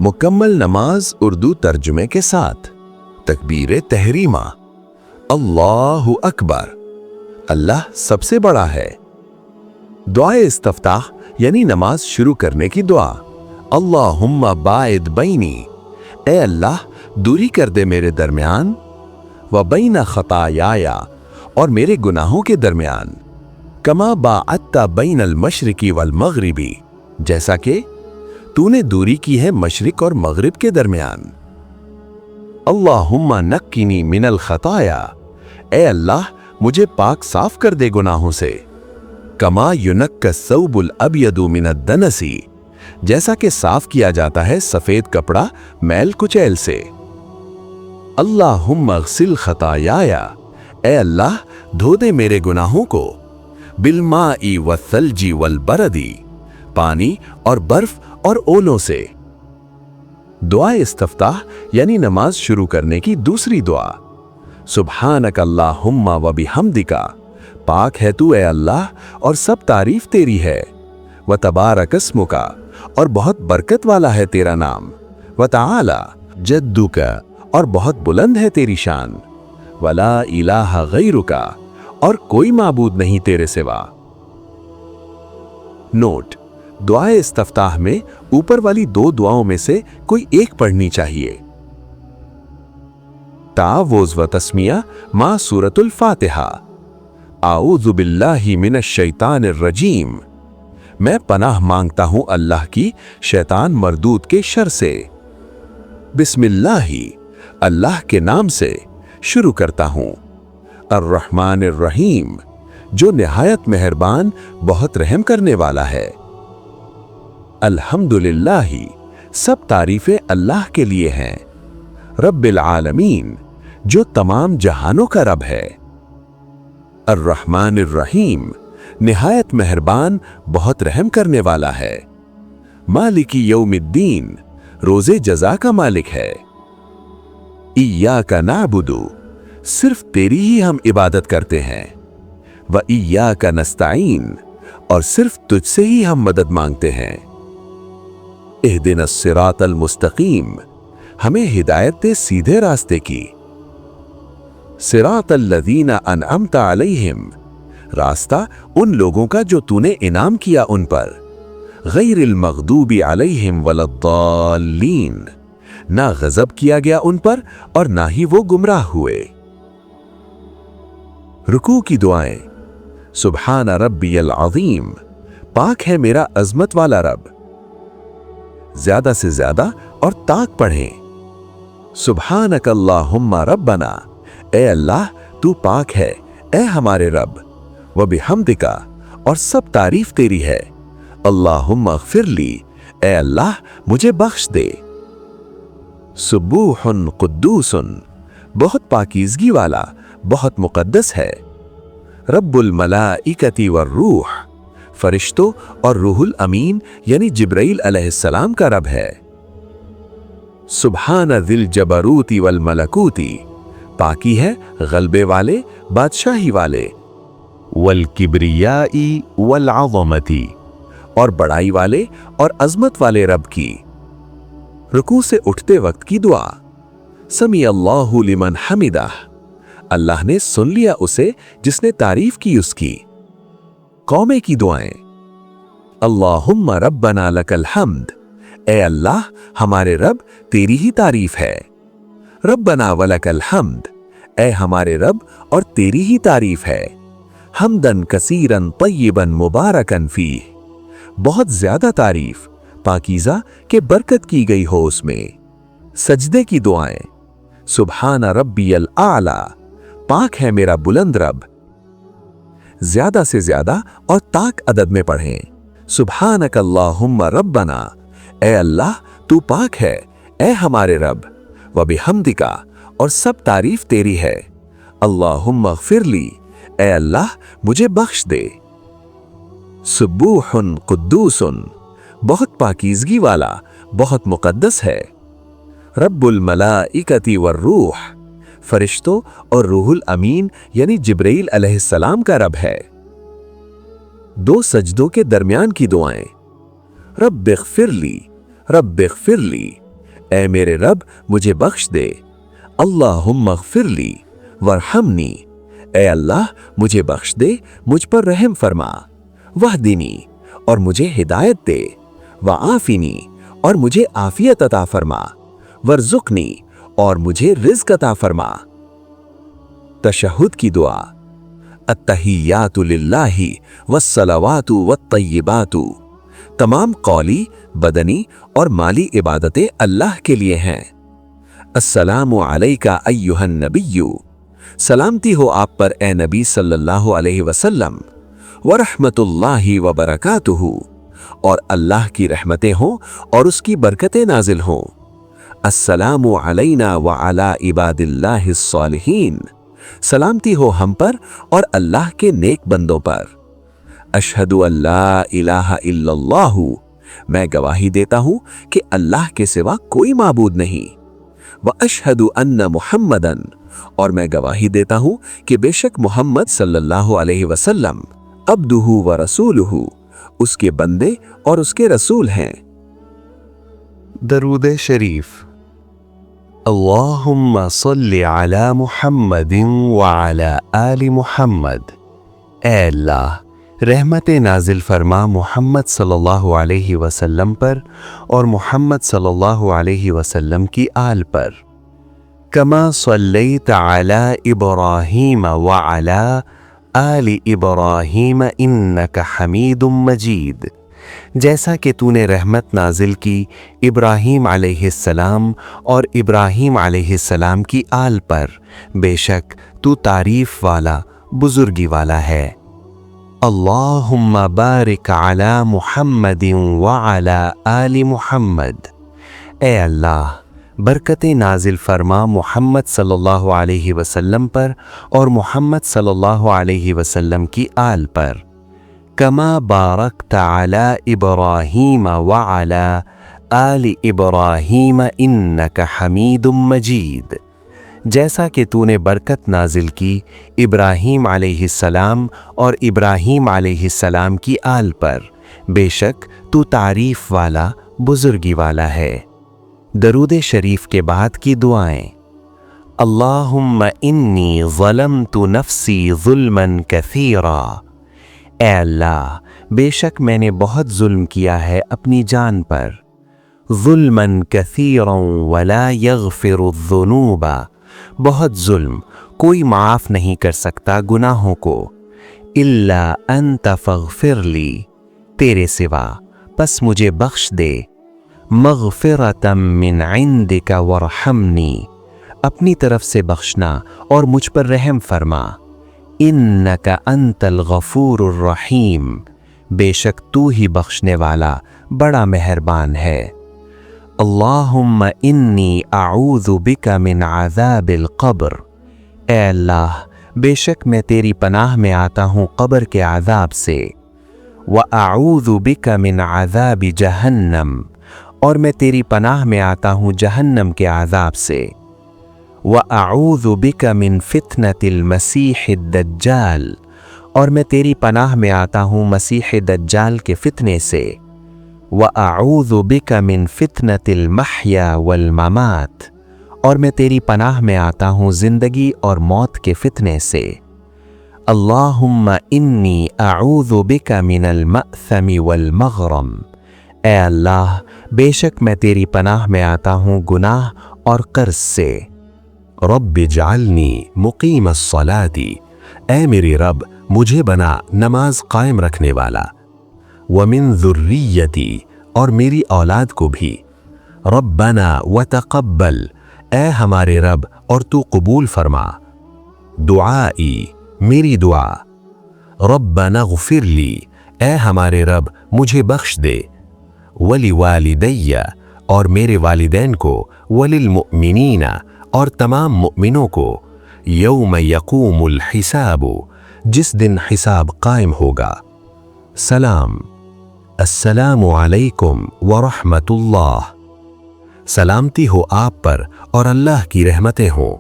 मुकम्मल नमाज उर्दू तर्जुमे के साथ। तकबीर तहरीमा, अल्लाहु अकबर, अल्लाह सबसे बड़ा है। दुआ इस्तफ्ताह यानी नमाज शुरू करने की दुआ। अल्लाहुम्मा बाइद बैनी, ए अल्लाह दूरी कर दे मेरे दरमियान, व बैना खतायाया, और मेरे गुनाहों के दरमियान, कमा बाअत्ता बैनल मशरिकी वल मगरिबी, जैसा कि तूने दूरी की है मशरिक और मगरिब के दरमियान। अल्लाहुम्मा नक्किनी मिनल खताया, ए अल्लाह मुझे पाक साफ कर दे गुनाहों से। कमा युनक्का सौबुल अबयदु मिनद दनसी, जैसा कि साफ किया जाता है सफेद कपड़ा मैल कुचैल से। अल्लाहुम्मा अग़सिल खतायाया, ए अल्लाह धो दे मेरे गुनाहों को। बिलमाई वस्सल्जी वल बरदी, पानी और बर्फ और ओलों से। दुआ इस्तफ्ताह यानी नमाज शुरू करने की दूसरी दुआ। सुब्हानक अल्लाहुम्मा व बिहम्दिका, पाक है तू ए अल्लाह और सब तारीफ तेरी है। व तबारक अस्मुका, और बहुत बरकत वाला है तेरा नाम। व तआला जद्दुका, और बहुत बुलंद है तेरी शान। वला इलाहा गैरुका, और कोई माबूद नहीं तेरे सिवा। नोट: दुआ इस्तफ्ताह में ऊपर वाली दो दुआओं में से कोई एक पढ़नी चाहिए। तावुज़ व तस्मिया मा सूरतुल फातिहा। आऊज़ु बिल्लाहि मिनश शैतानिर रजीम, मैं पनाह मांगता हूं अल्लाह की शैतान मरदूद के शर से। बिस्मिल्लाहि, अल्लाह के नाम से शुरू करता हूं। अर्रहमानिर रहीम, जो निहायत मेहरबान बहुत रहम करने वाला है। अल्हम्दुलिल्लाहि, सब तारीफें अल्लाह के लिए हैं। रब्बिल आलमीन, जो तमाम जहानों का रब है। अर्रहमानिर रहीम, निहायत मेहरबान बहुत रहम करने वाला है। मालिकी यौमिद्दीन, रोजे जजा का मालिक है। इय्याका नअबुदु, सिर्फ तेरी ही हम इबादत करते हैं। व इय्याका नस्तईन, और सिर्फ तुझसे ही हम मदद मांगते हैं। इहदिनस सिरातल मुस्तकीम, हमें हिदायत दे सीधे रास्ते की। सिरातल लज़ीना अनअमता अलैहिम, रास्ता उन लोगों का जो तूने इनाम किया उन पर। गैरिल मग़दूबी अलैहिम वलद्दाल्लीन, ना गज़ब किया गया उन पर और ना ही वो गुमराह हुए। रुकू की दुआएं। सुब्हाना रब्बियल अज़ीम, पाक है मेरा अज़मत वाला रब। ज्यादा से ज्यादा और ताक पढ़ें। सुब्हानक अल्लाहुम्मा रब्बना, ए अल्लाह तू पाक है ए हमारे रब। व बिहम्दिका, और सब तारीफ तेरी है। अल्लाहुम्मा अग़फिरली, ए अल्लाह मुझे बख्श दे। सुब्बूहुन कुद्दूसुन, बहुत पाकीज़गी वाला बहुत मुक़द्दस है। रब्बुल मलाइकति वर्रूह, फरिश्तों और रूहुल अमीन यानी जिब्राइल अलैहिस्सलाम का रब है। सुब्हान ज़िल जबरूती वल मलकूती, पाकी है गलबे वाले बादशाही वाले। वल किब्रियाई वल अज़मती, और बड़ाई वाले और अज़मत वाले रब की। रुकू से उठते वक्त की दुआ। समी अल्लाहु लिमन हमिदाह, अल्लाह ने सुन लिया उसे जिसने तारीफ की उसकी। कौमे की दुआएं। अल्लाहुम्मा रब्बना लकल हम्द, ए अल्लाह हमारे रब तेरी ही तारीफ है। रब्बना वलकल हम्द, ए हमारे रब और तेरी ही तारीफ है। हम्दन कसीरन तय्यिबन मुबारकन फीह, बहुत ज्यादा तारीफ पाकीज़ा के बरकत की गई हो उसमें। सजदे की दुआएं। सुब्हाना रब्बियल आला, पाक है मेरा बुलंद रब। ज्यादा से ज्यादा और ताक अदद में पढ़ें। सुब्हानक अल्लाहुम्मा रब्बना, ए अल्लाह तू पाक है ए हमारे रब। व बिहम्दिका, और सब तारीफ तेरी है। अल्लाहुम्मा अग़फिरली, ए अल्लाह मुझे बख्श दे। सुब्बूहुन कुद्दूसुन, बहुत पाकीज़गी वाला बहुत मुक़द्दस है। रब्बुल मलाइकति वर्रूह, फरिश्तों और रूहुल अमीन यानी जिब्राइल अलैहिस्सलाम का रब है। दो सजदों के दरमियान की दुआएं। रब्बिग़फिरली, रब्बिग़फिरली, ए मेरे रब मुझे बख्श दे। अल्लाहुम्मा ग़फ़िरली वरहमनी, ए अल्लाह मुझे बख्श दे, मुझ पर रहम फरमा। वहदिनी, और मुझे हिदायत दे। वआफ़िनी, और मुझे आफ़ियत अता फरमा। वर्ज़ुक़नी, और मुझे रिज़्क़ अता फरमा। तशहुद की दुआ। अत्तहियातु लिल्लाहि वस्सलावातु वत्तय्यिबातु, तमाम कौली, बदनी और माली इबादतें अल्लाह के लिए हैं। अस्सलामु अलैका अय्युहन नबिय्यु, सलामती हो आप पर ए नबी सल्लल्लाहु अलैहि वसल्लम। व रहमतुल्लाहि व बरकातुहु, और अल्लाह की रहमतें हों और उसकी बरकतें नाजिल हों। अस्सलामु अलैना व अला इबादिल्लाहिस सालिहीन, सलामती हो हम पर और अल्लाह के नेक बंदों पर। अशहदु अल्ला इलाहा इल्लल्लाहु, मैं गवाही देता हूँ कि अल्लाह के सिवा कोई माबूद नहीं। व अशहदु अन्न मुहम्मदन, और मैं गवाही देता हूँ कि बेशक मोहम्मद सल्लल्लाहु अलैहि वसल्लम अब्दुहु व रसूलुहु, उसके बंदे और उसके रसूल हैं। दरूद शरीफ। अल्लाहुम्मा सल्लि अला मुहम्मदिन व अला आलि मुहम्मद। ए अल्लाह, रहमत नाजिल फरमा मोहम्मद सल्लल्लाहु अलैहि वसल्लम पर और मोहम्मद सल्लल्लाहु अलैहि वसल्लम की आल पर। कमा सल्लैत अला इब्राहीम व अला आलि इब्राहीम इन्नका हमीदुम मजीद, जैसा कि तूने रहमत नाजिल की इब्राहीम अलैहिस्सलाम और इब्राहीम अलैहिस्सलाम की आल पर, बेशक तू तारीफ वाला, बुजुर्गी वाला है। अल्लाहुम्मा बारिक अला मुहम्मदिन व अला आलि मुहम्मद। ए अल्लाह, बरकतें नाजिल फरमा मोहम्मद सल्लल्लाहु अलैहि वसल्लम पर और मोहम्मद सल्लल्लाहु अलैहि वसल्लम की आल पर। कमा बारकत अला इब्राहीम व अला आलि इब्राहीम इन्नका हमीदुम मजीद, जैसा कि तूने बरकत नाजिल की इब्राहीम अलैहिस्सलाम और इब्राहीम अलैहिस्सलाम की आल पर, बेशक तू तारीफ वाला, बुजुर्गी वाला है। दरूद शरीफ के बाद की दुआएं। अल्लाहुम्मा इन्नी ज़लमतु नफ्सी ज़ुल्मन कसीरा। ए अल्लाह, बेशक मैंने बहुत जुल्म किया है अपनी जान पर। ज़ुल्मन कसीरन वला यग़फ़िरुज़्ज़ुनूबा, बहुत जुल्म, कोई माफ़ नहीं कर सकता गुनाहों को। इल्ला अंत फ़ग़फ़िरली, तेरे सिवा, बस मुझे बख्श दे। मग़फ़िरतम मिन इंदिका वरहमनी, अपनी तरफ से बख्शना और मुझ पर रहम फरमा। इन्नका अंतल गफ़ूरुर रहीम, बेशक तू ही बख्शने वाला, बड़ा मेहरबान है। अल्लाहुम्मा इन्नी अऊज़ु बिका मिन अज़ाबिल क़ब्र। ए अल्लाह, बेशक मैं तेरी पनाह में आता हूँ क़ब्र के अज़ाब से। व अऊज़ु बिका मिन अज़ाबि जहन्नम, और मैं तेरी पनाह में आता हूँ जहन्नम के अज़ाब से। व अऊज़ु बिका मिन फ़ितनतिल मसीहिद दज्जाल, और मैं तेरी पनाह में आता हूँ मसीह दज्जाल के फितने से। व अऊज़ु बिका मिन फ़ितनतिल महया वल ममात, और मैं तेरी पनाह में आता हूँ ज़िंदगी और मौत के फितने से। अल्लाहुम्मा इन्नी अऊज़ु बिका मिनल मअसमी वल मग़रम। ए अल्लाह, बेशक मैं तेरी पनाह में आता हूँ गुनाह और कर्ज से। रब्बि जअलनी मुक़ीमस सलाती, ए मेरे रब मुझे बना नमाज कायम रखने वाला। व मिन ज़ुर्रियती, और मेरी औलाद को भी। रब्बना व तक़ब्बल, ए हमारे रब और तू कबूल फरमा। दुआई, मेरी दुआ। रब्बना ग़फ़िरली, ए हमारे रब मुझे बख्श दे। वली वालिदैया, और मेरे वालिदैन को। वलिल मुअमिनीना, और तमाम मुअमिनों को। यौम यक़ूमुल हिसाबु, जिस दिन हिसाब कायम होगा। सलाम। अस्सलामु अलैकुम व रहमतुल्लाह, सलामती हो आप पर और अल्लाह की रहमतें हों।